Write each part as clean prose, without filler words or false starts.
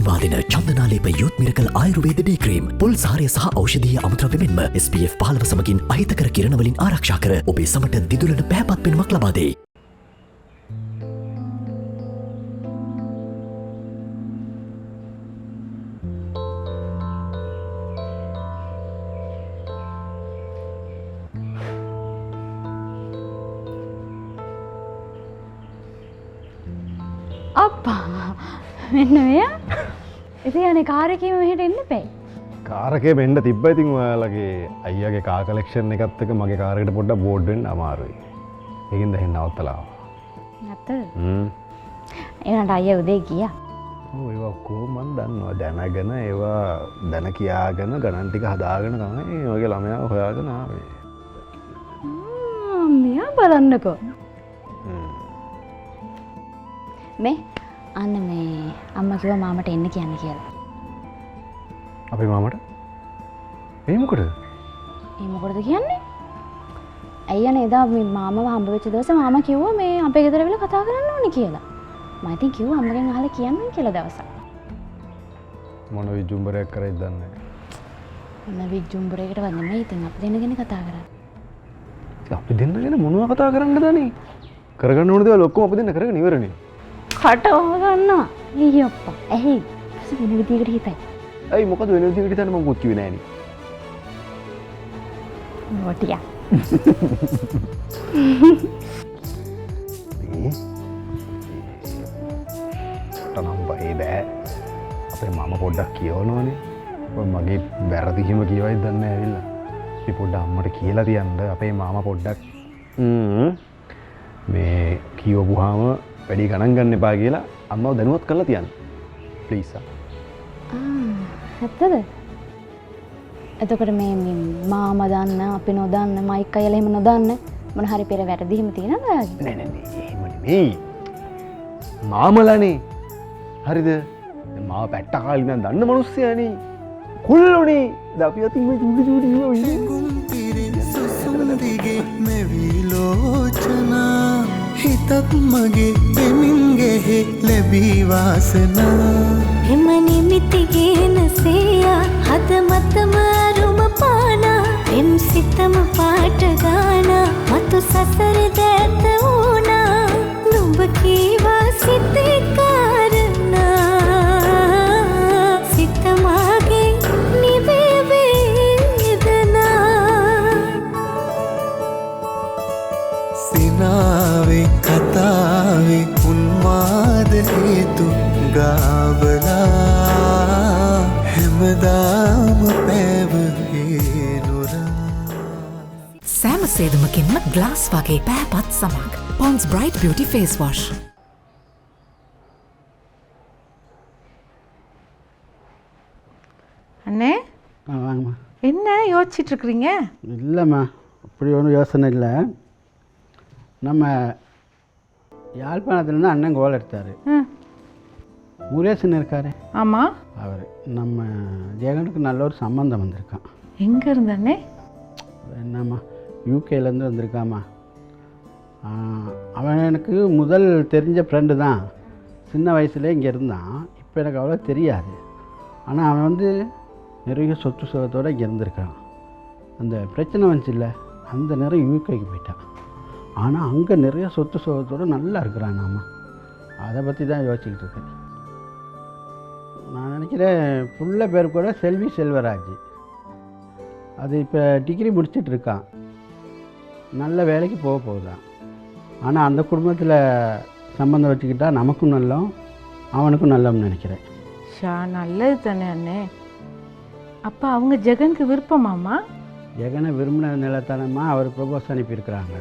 පෙන්වා දෙන චන්දනාලේප යුත් මිරකල් ආයුර්වේද ඩේ ක්‍රීම් පොල් සාරය සහ ඖෂධීය අමුද්‍රව්‍ය මෙන්ම SPF 15 සමගින් අහිතකර කිරණ වලින් ආරක්ෂා කර ඔබේ සමට දිදුලන පැහැපත් පෙනුමක් ලබා දෙයි. අප්පා මෙන්න මෙයා ඉතින් අනේ කාර් එකේම මෙහෙට එන්න බෑ. කාර් එකේ වෙන්න තිබ්බ ඉතින් ඔයාලගේ අයියාගේ කාර් කලෙක්ෂන් එකත් එක්ක මගේ කාර් එකට පොඩ්ඩක් බෝඩ් වෙන්න අමාරුයි. ඒකින්ද එහෙන් නවත්තලා ආවා. නැත්තද? එනට අයියා උදේ ගියා. ඔව් ඒවා ඔක්කොම මන් දන්නවා දැනගෙන ඒවා දැන කියාගෙන ගණන් ටික හදාගෙන තමයි ඔයගේ ළමයා හොයාගෙන ආවේ. මෙයා බලන්නකෝ. මේ අන්න මේ අම්මා කිව්වා මාමට එන්න කියන්න කියලා. අපේ මාමට? ඒ මොකටද? ඒ මොකටද කියන්නේ? අයියානේ එදා මේ මාමව හම්බ වෙච්ච දවසේ මාමා කිව්වා මේ අපේ ගෙදර වෙලා කතා කරන්න ඕනේ කියලා. මම ඉතින් කිව්වා අම්මගෙන් අහලා කියන්න කියලා දවසක්. මොන විජුම්බරයක් කරයිද දන්නේ නැහැ. මොන විජුම්බරයකට වන්නේ මේ ඉතින් අපි දෙන්නගෙන කතා කරා. අපි දෙන්නගෙන මොනවා කතා කරන්නද දන්නේ? කරගන්න ඕන දේවල් ඔක්කොම අපි දෙන්න කරගෙන ඉවරනේ. කට වහගන්නවා. ඊයේ අප්පා. ඇහි. පස්සේ වෙන විදියකට හිතයි. ඇයි මොකද වෙන විදිහකට හිතන්න මම මොකුත් කිව්වේ නෑනේ. වටියා. තනම් බයි බෑ. අපේ මම පොඩ්ඩක් කියවනවනේ. මගේ වැරදි හිම කියවයිද දන්නේ නැහැ ඇවිල්ලා. අපි පොඩ්ඩක් අම්මට කියලා තියන්න අපේ මාමා පොඩ්ඩක් මේ කියවපුවාම වැඩි ගණන් ගන්න එපා කියලා අම්මව දැනුවත් කරලා තියන්න. ප්ලීස් ආ. ඇත්තද? එතකොට මේ මාමා දන්න අපි නොදන්න මයික් අයලා එහෙම නොදන්න මොන හරි පෙර වැරදි හිම තියෙනවද ඔයාගේ? නෑ නෑ නෑ එහෙම නෙමෙයි. මාමලානේ. හරිද? මාව පැට්ට කාලේ නම් දන්න මිනිස්සයානේ. කුල්ලෝනේ. දැන් අපි අතින් මේ චූටි චූටි ඉන්නවා ඉන්නේ. සුසුන්දිගේ මෙවිලෝචනා හිතත් මගේ දෙමින්ගෙහි ලැබී වාසනා එම නිමිතිගෙන සේයා හද මතම අරුම පානා එම් සිතම පාට ගානා මතු සසර දැත වුණා නුඹ කීවා සිතේ කාරණා සිත මාගේ නිවේ වේදනා සිනාවේ කතාවේ උන්මාද හේතු ගාවලා හැමදාම පැවගේ නොරා සෑම සේදුමකින්ම ග්ලාස් වගේ පෑපත් සමක් Pond's bright beauty face wash. அண்ணே வாங்கம்மா. என்ன யோசிச்சுட்டு இருக்கிறீங்க? இல்லைம்மா அப்படி ஒன்றும் யோசனை இல்லை. நம்ம யாழ்ப்பாணத்துலேருந்து அண்ணன் கோல் எடுத்தார். முருகேசன் இருக்காரு. ஆமாம். அவர் நம்ம ஜெகனுக்கு நல்ல ஒரு சம்பந்தம் வந்திருக்கான். எங்கே இருந்தானே? என்னம்மா யூகேலேருந்து வந்திருக்காம்மா. அவன் எனக்கு முதல் தெரிஞ்ச ஃப்ரெண்டு தான். சின்ன வயசுலேயே இங்கே இருந்தான். இப்போ எனக்கு அவ்வளோ தெரியாது. ஆனால் அவன் வந்து நிறைய சொத்து சுகத்தோடு இங்கே இருந்திருக்கான். அந்த பிரச்சனை வந்துச்சுல்ல அந்த நேரம் யூகேக்கு போயிட்டான். ஆனால் அங்கே நிறைய சொத்து சுகத்தோடு நல்லா இருக்கிறான். நாம அதை பற்றி தான் யோசிச்சுக்கிட்டு இருக்கேன். நான் நினைக்கிறேன் புள்ள பேர் கூட செல்வி செல்வராஜ். அது இப்போ டிகிரி முடிச்சிட்டு இருக்கான். நல்ல வேலைக்கு போக போகுதான். ஆனால் அந்த குடும்பத்தில் சம்பந்தம் வச்சுக்கிட்டா நமக்கும் நல்லம் அவனுக்கும் நல்லம்னு நினைக்கிறேன். ஷா நல்லது தானே அண்ணே. அப்போ அவங்க ஜெகனுக்கு விருப்பமாம்மா? ஜெகனை விரும்பின நிலத்தானம்மா அவர் ப்ரொபோஸ் அனுப்பியிருக்கிறாங்க.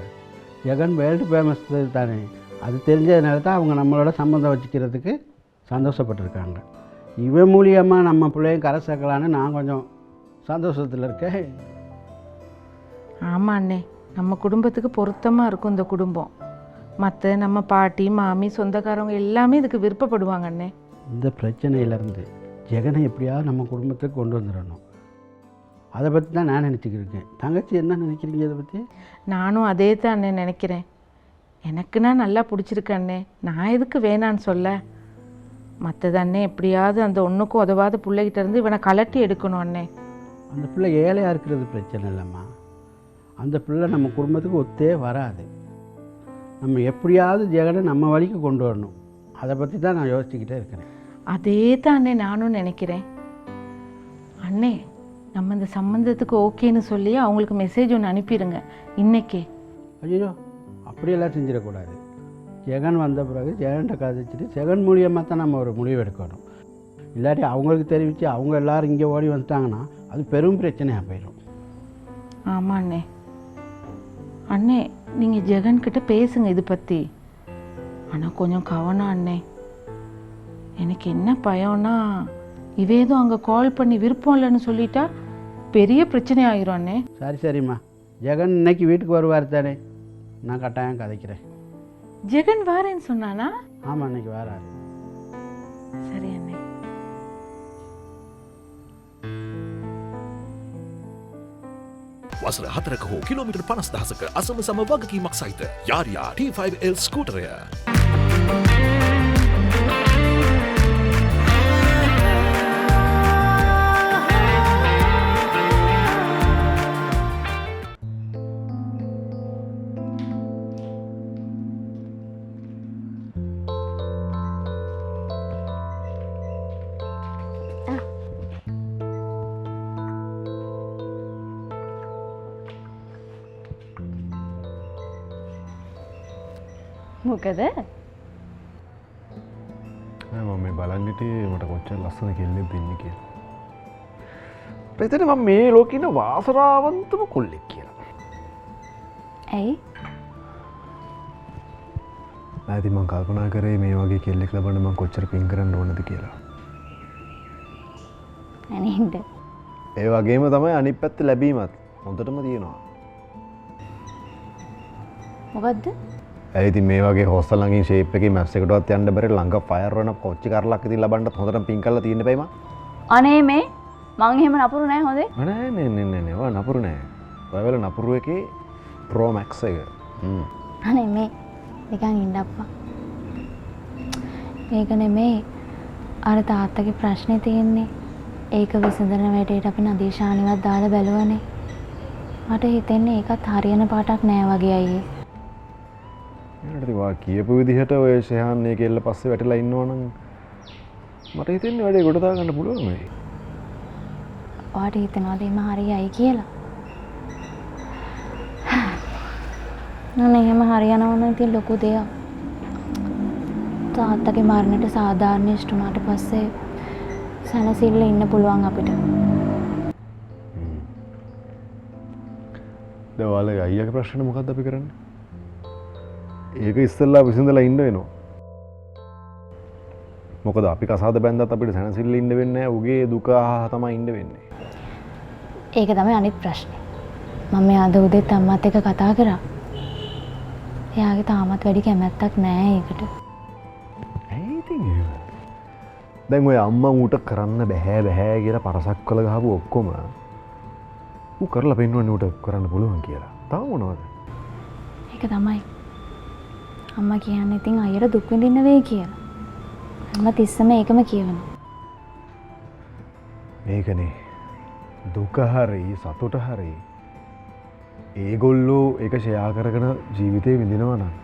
ஜெகன் வேர்ல்டு ஃபேமஸ் தானே. அது தெரிஞ்சதுனால தான் அவங்க நம்மளோட சம்பந்தம் வச்சுக்கிறதுக்கு சந்தோஷப்பட்டிருக்காங்க. இவன் மூலியமாக நம்ம பிள்ளையும் கரை சேர்க்கலான்னு நான் கொஞ்சம் சந்தோஷத்தில் இருக்கேன். ஆமாம் அண்ணே, நம்ம குடும்பத்துக்கு பொருத்தமாக இருக்கும் இந்த குடும்பம். மற்ற நம்ம பாட்டி மாமி சொந்தக்காரவங்க எல்லாமே இதுக்கு விருப்பப்படுவாங்க அண்ணே. இந்த பிரச்சனையிலேருந்து ஜெகனை எப்படியாவது நம்ம குடும்பத்துக்கு கொண்டு வந்துடணும். அதை பற்றி தான் நான் நினச்சிக்கிட்டு இருக்கேன். தங்கச்சி என்ன நினைக்கிறீங்க இதை பற்றி? நானும் அதே தான் அண்ணே நினைக்கிறேன். எனக்குன்னா நல்லா பிடிச்சிருக்கு அண்ணே. நான் எதுக்கு வேணான்னு சொல்ல. மற்றது அண்ணே எப்படியாவது அந்த ஒன்றுக்கும் உதவாத பிள்ளைகிட்ட இருந்து இவனை கலட்டி எடுக்கணும் அண்ணே. அந்த பிள்ளை ஏழையாக இருக்கிறது பிரச்சனை இல்லைம்மா. அந்த பிள்ளை நம்ம குடும்பத்துக்கு ஒத்தே வராது. நம்ம எப்படியாவது ஜெகனை நம்ம வழிக்கு கொண்டு வரணும். அதை பற்றி தான் நான் யோசிச்சுக்கிட்டே இருக்கிறேன். அதே தான் அண்ணே நானும் நினைக்கிறேன். அண்ணே நம்ம இந்த சம்மந்தத்துக்கு ஓகேன்னு சொல்லி அவங்களுக்கு மெசேஜ் ஒன்று அனுப்பிடுங்க இன்னைக்கே. ஐயோ அப்படியெல்லாம் செஞ்சிடக்கூடாது. ஜெகன் வந்த பிறகு ஜெகன்கிட்ட கதைச்சிட்டு ஜெகன் மூலியமாக தான் நம்ம ஒரு முடிவு எடுக்கணும். இல்லாட்டி அவங்களுக்கு தெரிவித்து அவங்க எல்லோரும் இங்கே ஓடி வந்துட்டாங்கன்னா அது பெரும் பிரச்சனையாக போயிடும். ஆமாம் அண்ணே. அண்ணே நீங்கள் ஜெகன்கிட்ட பேசுங்க இது பற்றி. ஆனால் கொஞ்சம் கவனம் அண்ணே. எனக்கு என்ன பயம்னா இவேதும் அங்கே கால் பண்ணி விருப்பம் இல்லைன்னு சொல்லிட்டா பெரிய பிரச்சனை ஆகிரும் அண்ணே. சரிம்மா, ஜெகன் இன்னைக்கு வீட்டுக்கு வருவார் தானே, நான் கட்டாயம் கதைக்கிறேன். ஜெகன் வாரேன்னு சொன்னானா? ஆமாம், இன்னைக்கு வராரு. சரி அண்ணே. වසර 4ක හෝ කිලෝමීටර් 50,000ක අසම සම වගකීමක් සහිත යාරියා T5L ස්කූටරය. මොකද? මම මේ බලන් හිටියේ මට කොච්චර ලස්සන කෙල්ලෙක් දෙන්නේ කියලා. ප්‍රේතනේ මම මේ ලෝකේ ඉන්න වාසනාවන්තම කොල්ලෙක් කියලා. ඇයි? නැති මම කල්පනා කරේ මේ වගේ කෙල්ලෙක් ලබන්න මම කොච්චර පින් කරන්න ඕනද කියලා. අනේද? ඒ වගේම තමයි අනිත් පැත්තේ ලැබීමත් හොඳටම තියෙනවා. මොකද්ද? ඇයිති මේ වගේ හොස්ටල් ළඟින් ෂේප් එකේ මැප්ස් එකටවත් යන්න බැරි ළඟ ෆයර් වෙන කොච්චි කරලක් ඉතින් ලබන්නත් හොඳටම පින් කරලා තියෙන්න බෑ මං. අනේ මේ මං එහෙම නපුරු නෑ හොඳේ. නෑ ඔය නපුරු නෑ. ඔය වල නපුරු එකේ Pro Max එක. අනේ මේ නිකන් ඉන්නප්පා. මේක නෙමේ අර තාත්තගේ ප්‍රශ්නේ තියෙන්නේ. ඒක විසඳන වැඩේට අපි නදීෂානිවත් දාලා බැලුවනේ. මට හිතෙන්නේ ඒකත් හරියන පාටක් නෑ වගේ අයියේ. වා කියපු විදිහට ඔය ෂෙහාන් එක එල්ල පස්සේ වැටලා ඉන්නවනම් මට හිතෙන්නේ වැඩේ ගොඩ දා ගන්න පුළුවන් වෙයි. ඔයාට හිතනවාද එහෙම හරියයි කියලා? නෑ එහෙම හරියනවා නම් ඉතින් ලොකු දෙයක්. තාත්තගේ මරණයට සාධාරණ ඉෂ්ටුනාට පස්සේ සනසිල්ල ඉන්න පුළුවන් අපිට. දැන් ඔයාලගේ අයියාගේ ප්‍රශ්නේ මොකක්ද අපි කරන්නේ? ඒක ඉස්සෙල්ලා විසඳලා ඉන්න වෙනවා. මොකද අපි කසාද බැන්දත් අපිට සැනසෙල්ල ඉන්න වෙන්නේ නැහැ. උගේ දුක තමයි ඉන්න වෙන්නේ. ඒක තමයි අනිත් ප්‍රශ්නේ. මම අද උදේත් අම්මත් එක්ක කතා කරා. එයාගේ තාමත් වැඩි කැමැත්තක් නැහැ ඒකට. ඇයි ඉතින් එහෙම? දැන් ඔය අම්මා ඌට කරන්න බෑ කියලා පරසක් කළ ගහපු ඔක්කොම ඌ කරලා පෙන්වන්නේ ඌට කරන්න පුළුවන් කියලා. තව මොනවද? ඒක තමයි. අම්මා කියන්නේ ඉතින් අයියට දුක් විඳින්න වෙයි කියලා. අම්මා තිස්සම ඒකම කියවනවා. මේකනේ දුක හරි සතුට හරි ඒගොල්ලෝ ඒක ෂෙයා කරගෙන ජීවිතේ විඳිනවා නම්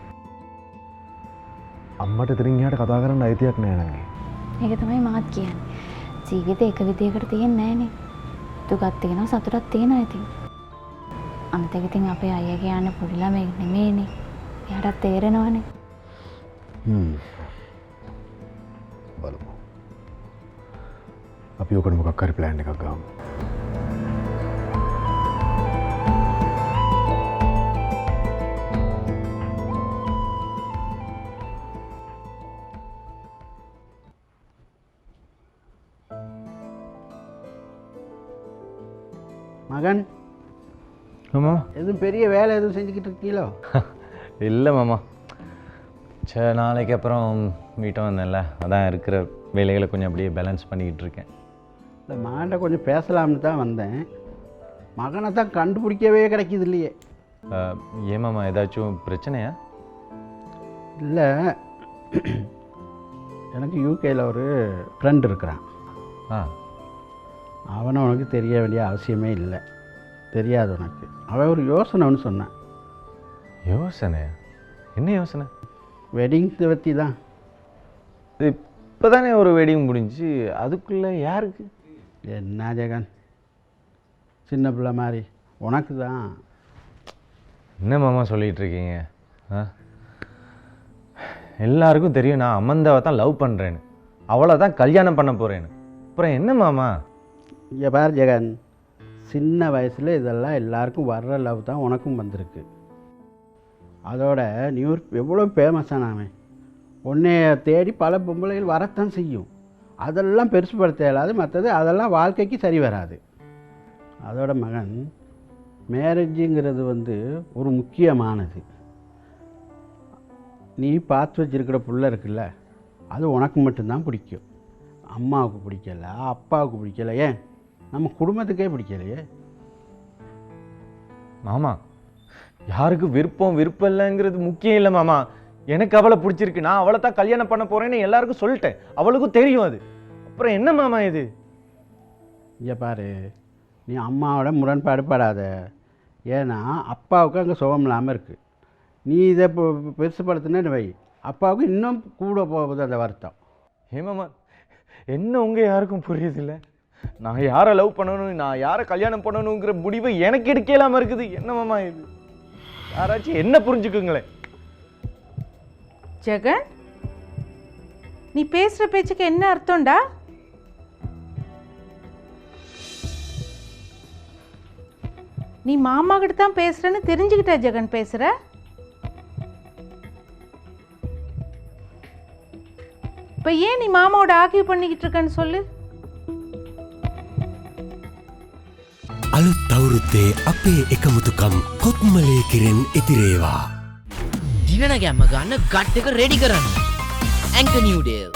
අම්මට එතනින් එහාට කතා කරන්න අයිතියක් නෑ නංගි. ඒක තමයි මාත් කියන්නේ. ජීවිතේ එක විදියකට තියෙන්නේ නෑනේ. දුකක් තියෙනවා සතුටක් තියෙනවා ඉතින්. අනිත් එක ඉතින් අපේ අයියා කියන්නේ පොඩි ළමෙක් නෙමෙයිනේ. එයාට තේරෙනවනේ. බලමු. අපි ඔකට මොකක් හරි ප්ලෑන් එකක් ගමු. மகன், ஆமா எதுவும் பெரிய வேலை எதுவும் செஞ்சுக்கிட்டு இருக்கீங்களோ? இல்லை மாமா. சரி, நாளைக்கு அப்புறம் வீட்டை வந்தேன்ல, அதான் இருக்கிற வேலைகளை கொஞ்சம் அப்படியே பேலன்ஸ் பண்ணிக்கிட்டு இருக்கேன். இல்லை, மகன்கிட்ட கொஞ்சம் பேசலாம்னு தான் வந்தேன். மகனை தான் கண்டுபிடிக்கவே கிடைக்கிது இல்லையே. ஏன் மாமா, ஏதாச்சும் பிரச்சனையா? இல்லை, எனக்கு யூகேயில் ஒரு ஃப்ரெண்ட் இருக்கிறான். அவனை உனக்கு தெரிய வேண்டிய அவசியமே இல்லை, தெரியாது உனக்கு. அவன் ஒரு யோசனை ஒன்று சொன்னான். யோசனை? என்ன யோசனை? வெட்டிங் பற்றி தான். இப்போ தானே ஒரு வெட்டிங் முடிஞ்சு, அதுக்குள்ளே யாருக்கு? என்ன ஜெகன், சின்ன பிள்ளை மாதிரி உனக்கு தான். என்ன மாமா சொல்லிகிட்டு இருக்கீங்க? எல்லாருக்கும் தெரியும் நான் அமந்தாவை தான் லவ் பண்ணுறேன்னு, அவளை தான் கல்யாணம் பண்ண போகிறேன்னு. அப்புறம் என்ன மாமா? இங்கே பார் ஜெகன், சின்ன வயசில் இதெல்லாம் எல்லாருக்கும் வர்ற லவ் தான் உனக்கும் வந்திருக்கு. அதோட நீ ஒரு எவ்வளோ ஃபேமஸானவன், உன்னைய தேடி பல பொம்பளைகள் வரத்தான் செய்யும். அதெல்லாம் பெருசுபடுத்த இயலாது, மற்றது அதெல்லாம் வாழ்க்கைக்கு சரி வராது. அதோட மகன், மேரேஜுங்கிறது ஒரு முக்கியமானது. நீ பார்த்து வச்சிருக்கிற புள்ள இருக்குல்ல, அது உனக்கு மட்டும்தான் பிடிக்கும். அம்மாவுக்கு பிடிக்கல, அப்பாவுக்கு பிடிக்கல, ஏன் நம்ம குடும்பத்துக்கே பிடிக்கலையே. மாமா, யாருக்கு விருப்பம் இல்லைங்கிறது முக்கியம் இல்லை மாமா. எனக்கு அவளை பிடிச்சிருக்கு, நான் அவளை தான் கல்யாணம் பண்ண போகிறேன்னு எல்லாருக்கும் சொல்லிட்டேன், அவளுக்கும் தெரியும் அது. அப்புறம் என்ன மாமா இது? இங்கே பாரு, நீ அம்மாவோட முரண்பாடு படாத. ஏன்னா அப்பாவுக்கு அங்கே சுகம் இல்லாமல் இருக்குது. நீ இதை பெருசுப்படுத்தினு வை, அப்பாவுக்கு இன்னும் கூட போகுது அந்த வருத்தம். ஏமாமா, என்ன உங்கள் யாருக்கும் புரியுதில்லை? நான் யாரை லவ் பண்ணணும், நான் யாரை கல்யாணம் பண்ணணுங்கிற முடிவை எனக்கு எடுக்கலாமல் இருக்குது. என்ன மாமா இது? யாராச்சும் என்ன புரிஞ்சுக்குங்களேன். ஜெகன், நீ பேசுகிற பேச்சுக்கு என்ன அர்த்தம்டா? நீ மாமா கிட்ட தான் பேசுறேன்னு தெரிஞ்சுக்கிட்ட ஜெகன் பேசுற? இப்ப ஏன் நீ மாமாவோட ஆர்கியூ பண்ணிக்கிட்டு இருக்கன்னு சொல்லு. අලුත් අවුරුද්දේ අපේ එකමුතුකම් කොත්මලේ කිරෙන් ඉතිරේවා. දිවෙන ගැම්ම ගන්න ගට් එක රෙඩි කරන්න. Anchor නිව්ඩේල්.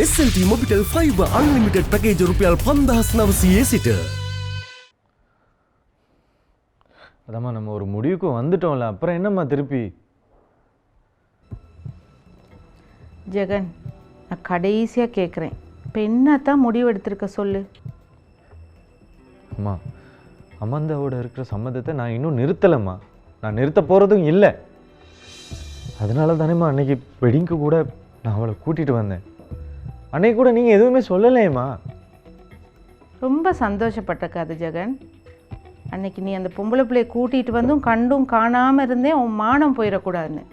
SLT Mobitel Fiber Unlimited package රුපියල් 5900 සිට. அதாம்மா, நம்ம ஒரு முடிவுக்கு வந்துட்டோம்ல, அப்புறம் என்னம்மா திருப்பி? ஜெகன், நான் கடைசியாக கேட்குறேன், இப்போ என்னத்தான் முடிவு எடுத்திருக்க சொல்லு. அம்மா, அமந்தாவோட இருக்கிற சம்மந்தத்தை நான் இன்னும் நிறுத்தலைம்மா. நான் நிறுத்த போகிறதும் இல்லை. அதனால தானேம்மா அன்னைக்கு வெட்டிங்க்கு கூட நான் அவளை கூட்டிகிட்டு வந்தேன். அன்னைக்கு கூட நீங்கள் எதுவுமே சொல்லலையேம்மா. ரொம்ப சந்தோஷப்பட்ட கதை ஜெகன். அன்னைக்கு நீ அந்த பொம்பளை பிள்ளையை கூட்டிகிட்டு வந்தும் கண்டும் காணாமல் இருந்தேன், உன் மானம் போயிடக்கூடாதுன்னு.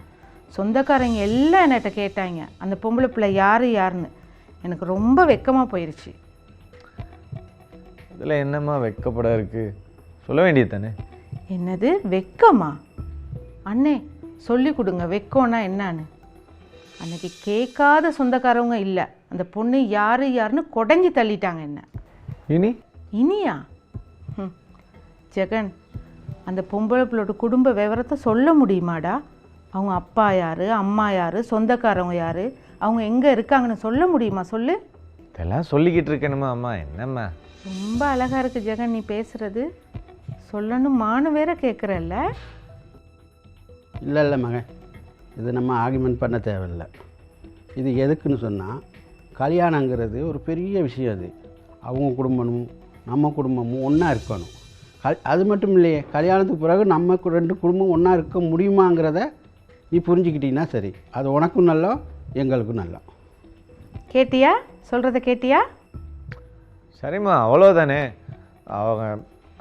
சொந்தக்காரங்க எல்லாம் என்கிட்ட கேட்டாங்க அந்த பொம்பளை பிள்ளை யாருன்னு. எனக்கு ரொம்ப வெக்கமாக போயிடுச்சு. இதில் என்னம்மா வெக்கப்பட இருக்குது? சொல்ல வேண்டியது தானே. என்னது வெக்கமா? அண்ணே சொல்லி கொடுங்க, வெக்கம்னா என்னான்னு. அன்னைக்கு கேட்காத சொந்தக்காரவங்க இல்லை, அந்த பொண்ணு யாருன்னு கொடைஞ்சி தள்ளிட்டாங்க என்ன. இனியா? ஜெகன், அந்த பொம்பளை பிள்ளோட குடும்ப விவரத்தை சொல்ல முடியுமாடா? அவங்க அப்பா யார், அம்மா யார், சொந்தக்காரவங்க யார், அவங்க எங்கே இருக்காங்கன்னு சொல்ல முடியுமா? சொல்லு. இதெல்லாம் சொல்லிக்கிட்டு இருக்கேனுமா அம்மா. என்னம்மா ரொம்ப அழகாக இருக்குது ஜெகன் நீ பேசுகிறது. சொல்லணுமான்னு வேற கேட்குறல்ல. இல்லை மகன், இது நம்ம ஆர்கியூமெண்ட் பண்ண தேவையில்லை. இது எதுக்குன்னு சொன்னால், கல்யாணங்கிறது ஒரு பெரிய விஷயம். அது அவங்க குடும்பமும் நம்ம குடும்பமும் ஒன்றா இருக்கணும். அது மட்டும் இல்லையே, கல்யாணத்துக்கு பிறகு நம்ம ரெண்டு குடும்பம் ஒன்றா இருக்க முடியுமாங்கிறத நீ புரிஞ்சுக்கிட்டீங்கன்னா சரி. அது உனக்கும் நல்லா, எங்களுக்கும் நல்லா. கேட்டியா? சொல்கிறத கேட்டியா? சரிம்மா, அவ்வளோதானே. அவங்க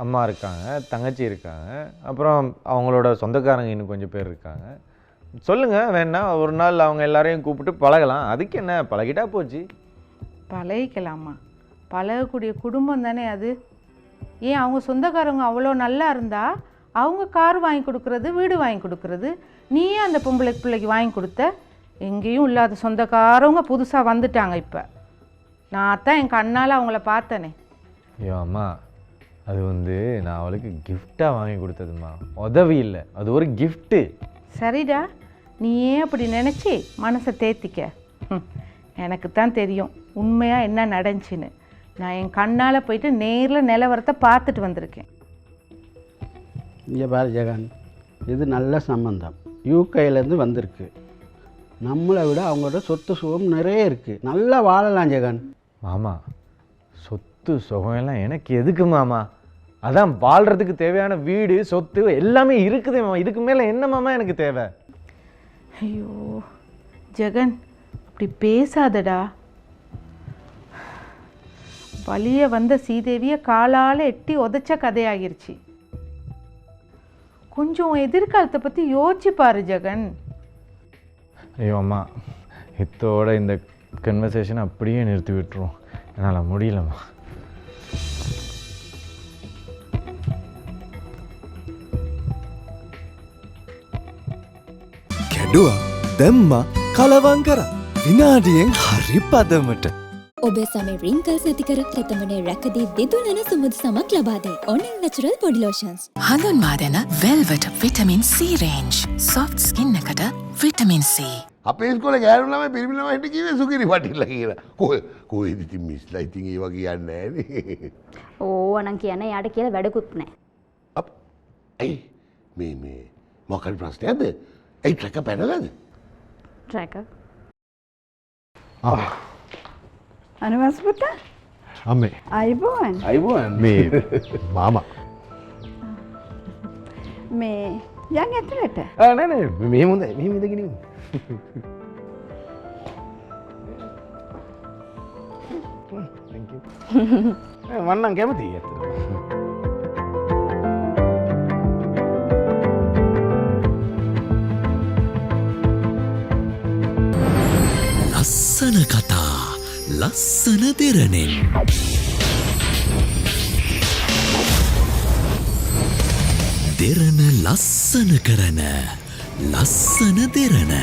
அம்மா இருக்காங்க, தங்கச்சி இருக்காங்க, அப்புறம் அவங்களோட சொந்தக்காரங்க இன்னும் கொஞ்சம் பேர் இருக்காங்க. சொல்லுங்கள், வேணா ஒரு நாள் அவங்க எல்லாரையும் கூப்பிட்டு பழகலாம். அதுக்கு என்ன, பழகிட்டா போச்சு. பழகிக்கலாமா? பழகக்கூடிய குடும்பம் தானே அது. ஏன் அவங்க சொந்தக்காரங்க அவ்வளோ நல்லா இருந்தால் அவங்க கார் வாங்கி கொடுக்குறது, வீடு வாங்கி கொடுக்குறது, நீயே அந்த பிள்ளைக்கு வாங்கி கொடுத்த. எங்கேயும் இல்லாத சொந்தக்காரவங்க புதுசாக வந்துட்டாங்க. இப்போ நான் தான் என் கண்ணால் அவங்கள பார்த்தனே. ஐயோ அம்மா, அது நான் அவளுக்கு கிஃப்டாக வாங்கி கொடுத்ததுமா, உதவி இல்லை, அது ஒரு கிஃப்ட்டு. சரிடா, நீ ஏன் அப்படி நினச்சி மனசை தேத்திக்க. எனக்கு தான் தெரியும் உண்மையாக என்ன நடந்துச்சின்னு. நான் என் கண்ணால் போயிட்டு நேரில் நிலவரத்தை பார்த்துட்டு வந்திருக்கேன். இங்கே பாரு ஜெகன், இது நல்ல சம்பந்தம். யூகேலேருந்து வந்திருக்கு. நம்மளை விட அவங்களோட சொத்து சுகம் நிறைய இருக்குது. நல்லா வாழலாம் ஜெகன். மாமா, சொத்து சுகம் எல்லாம் எனக்கு எதுக்கு மாமா? அதான் வாழ்கிறதுக்கு தேவையான வீடு சொத்து எல்லாமே இருக்குது மாமா. இதுக்கு மேலே என்ன மாமா எனக்கு தேவை? ஐயோ ஜெகன், அப்படி பேசாதடா. வழிய வந்த சீதேவியை காலால் எட்டி உதைச்ச கதையாகிருச்சு. கொஞ்சம் எதிர்காலத்தை பற்றி யோசிச்சு பாரு ஜெகன். ஐயோ அம்மா, இத்தோட இந்த கன்வர்சேஷன் அப்படியே நிறுத்தி விட்டுருவோம். என்னால் முடியலம்மா. කැඩුවා දැම්ම කලවං කර විනාඩියෙන් හරි පදමට. ඔබේ සමේ රින්කල්ස් ඇතිකර තෙතමනේ රැකදී දිදුලන සුමුදු සමක් ලබා දෙයි. Onil natural body lotions. හඳුන්වා දෙන velvet vitamin C range. Soft skin එකට විටමින් C. අපේ ඉස්කෝලේ ගෑනු ළමයි පිරිමි ළමයි හිට කිව්වේ සුගිරි වටිලා කියලා. කොහෙද ඉතින් මිස්ලා ඉතින් ඒවා කියන්නේ නෑනේ. ඕවනම් කියන්නේ යාට කියලා වැඩකුත් නෑ. ඇයි මේ මොකක්ද ප්‍රශ්නයක්ද? ඇයි ට්‍රැකර් පැනලාද? ට්‍රැකර් අනවස් පුතා අම්මේ අයිබෝන් මේ මාමා මේ යන් ඇතුළට නෑ මෙහෙම හොඳයි මෙහෙම ඉඳගෙන ඉන්න thank you මන්නම් කැමතියි ඇත්තටම ලස්සන කතා ලස්සන දෙරණෙන් දෙරණ ලස්සන කරන ලස්සන දෙරණ